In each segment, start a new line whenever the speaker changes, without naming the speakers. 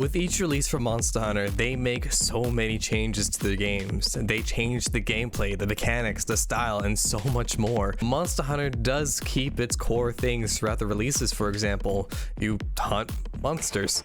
With each release from Monster Hunter, they make so many changes to the games, and they change the gameplay, the mechanics, the style, and so much more. Monster Hunter does keep its core things throughout the releases. For example, you hunt monsters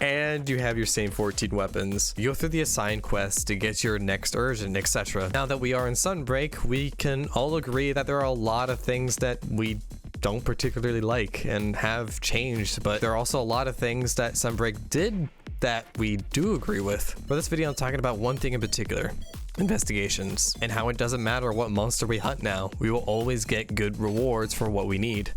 and you have your same 14 weapons. You go through the assigned quests to get your next urgent, etc. Now that we are in Sunbreak, we can all agree that there are a lot of things that we don't particularly like and have changed, but there are also a lot of things that Sunbreak did that we do agree with. For this video, I'm talking about one thing in particular: investigations, and how it doesn't matter what monster we hunt now, we will always get good rewards for what we need.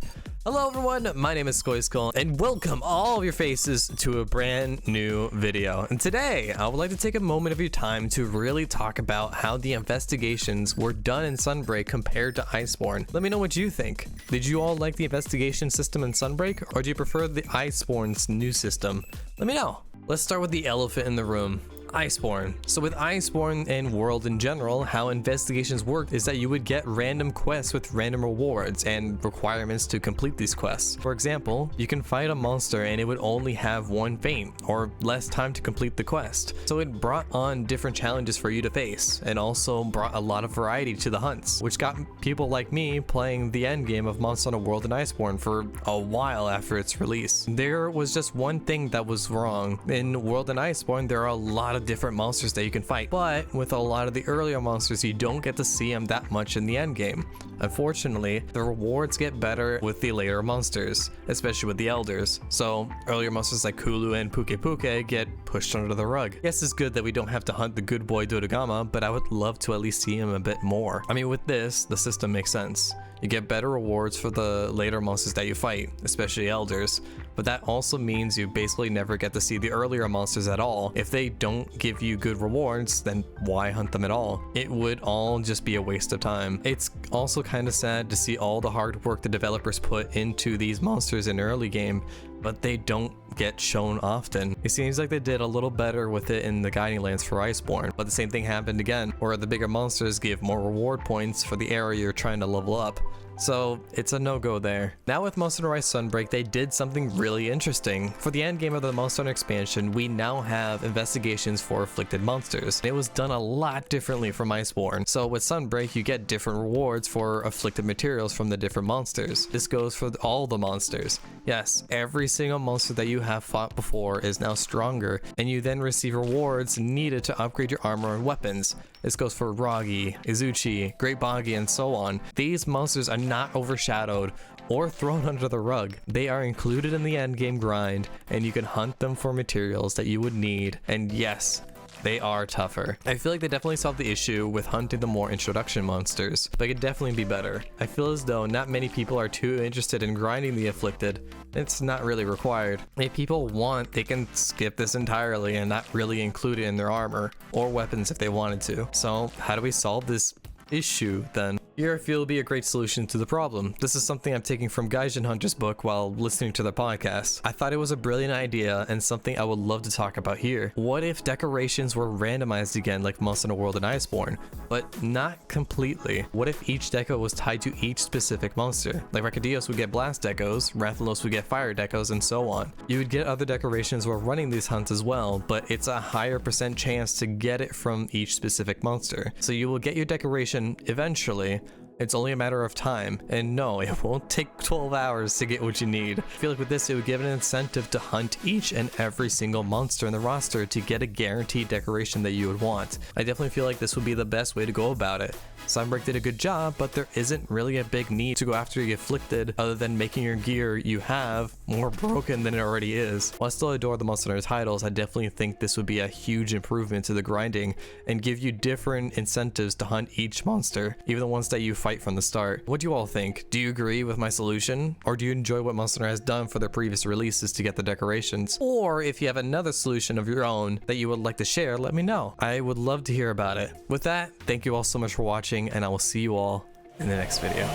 Hello everyone, my name is Skull, and welcome all of your faces to a brand new video. And today, I would like to take a moment of your time to really talk about how the investigations were done in Sunbreak compared to Iceborne. Let me know what you think. Did you all like the investigation system in Sunbreak, or do you prefer the Iceborne's new system? Let me know. Let's start with the elephant in the room. Iceborne. So with Iceborne and World in general, how investigations worked is that you would get random quests with random rewards and requirements to complete these quests. For example, you can fight a monster and it would only have one feint or less time to complete the quest. So it brought on different challenges for you to face, and also brought a lot of variety to the hunts, which got people like me playing the end game of Monster Hunter World and Iceborne for a while after its release. There was just one thing that was wrong. In World and Iceborne, there are a lot of different monsters that you can fight, but with a lot of the earlier monsters, you don't get to see them that much in the end game. Unfortunately, the rewards get better with the later monsters, especially with the elders. So earlier monsters like Kulu and Puke Puke get pushed under the rug. Yes, it's good that we don't have to hunt the good boy Dodogama, but I would love to at least see him a bit more. I mean, with this, the system makes sense. You get better rewards for the later monsters that you fight, especially elders, but that also means you basically never get to see the earlier monsters at all. If they don't give you good rewards, then why hunt them at all? It would all just be a waste of time. It's also kind of sad to see all the hard work the developers put into these monsters in early game, but they don't get shown often. It seems like they did a little better with it in the Guiding Lands for Iceborne, but the same thing happened again, where the bigger monsters give more reward points for the area you're trying to level up. So it's a no-go there. Now with Monster Hunter Rise Sunbreak, they did something really interesting. For the end game of the Monster Hunter expansion, we now have investigations for afflicted monsters. It was done a lot differently from Iceborne. So with Sunbreak, you get different rewards for afflicted materials from the different monsters. This goes for all the monsters. Yes, every single monster that you have fought before is now stronger, and you then receive rewards needed to upgrade your armor and weapons. This goes for Ragi, Izuchi, Great Boggy, and so on. These monsters are not overshadowed or thrown under the rug. They are included in the endgame grind, and you can hunt them for materials that you would need. And yes, they are tougher. I feel like they definitely solved the issue with hunting the more introduction monsters, but it could definitely be better. I feel as though not many people are too interested in grinding the afflicted. It's not really required. If people want, they can skip this entirely and not really include it in their armor or weapons if they wanted to. So how do we solve this issue then? Here I feel will be a great solution to the problem. This is something I'm taking from Gaijin Hunter's book while listening to their podcast. I thought it was a brilliant idea and something I would love to talk about here. What if decorations were randomized again like Monster Hunter World and Iceborne, but not completely? What if each deco was tied to each specific monster? Like Rakadios would get blast decos, Rathalos would get fire decos, and so on. You would get other decorations while running these hunts as well, but it's a higher % chance to get it from each specific monster. So you will get your decoration eventually. It's only a matter of time, and no, it won't take 12 hours to get what you need. I feel like with this, it would give an incentive to hunt each and every single monster in the roster to get a guaranteed decoration that you would want. I definitely feel like this would be the best way to go about it. Sunbreak did a good job, but there isn't really a big need to go after the afflicted other than making your gear you have more broken than it already is. While I still adore the Monster Hunter titles, I definitely think this would be a huge improvement to the grinding and give you different incentives to hunt each monster, even the ones that you fight from the start. What do you all think? Do you agree with my solution? Or do you enjoy what Monster Hunter has done for their previous releases to get the decorations? Or if you have another solution of your own that you would like to share, let me know. I would love to hear about it. With that, thank you all so much for watching, and I will see you all in the next video.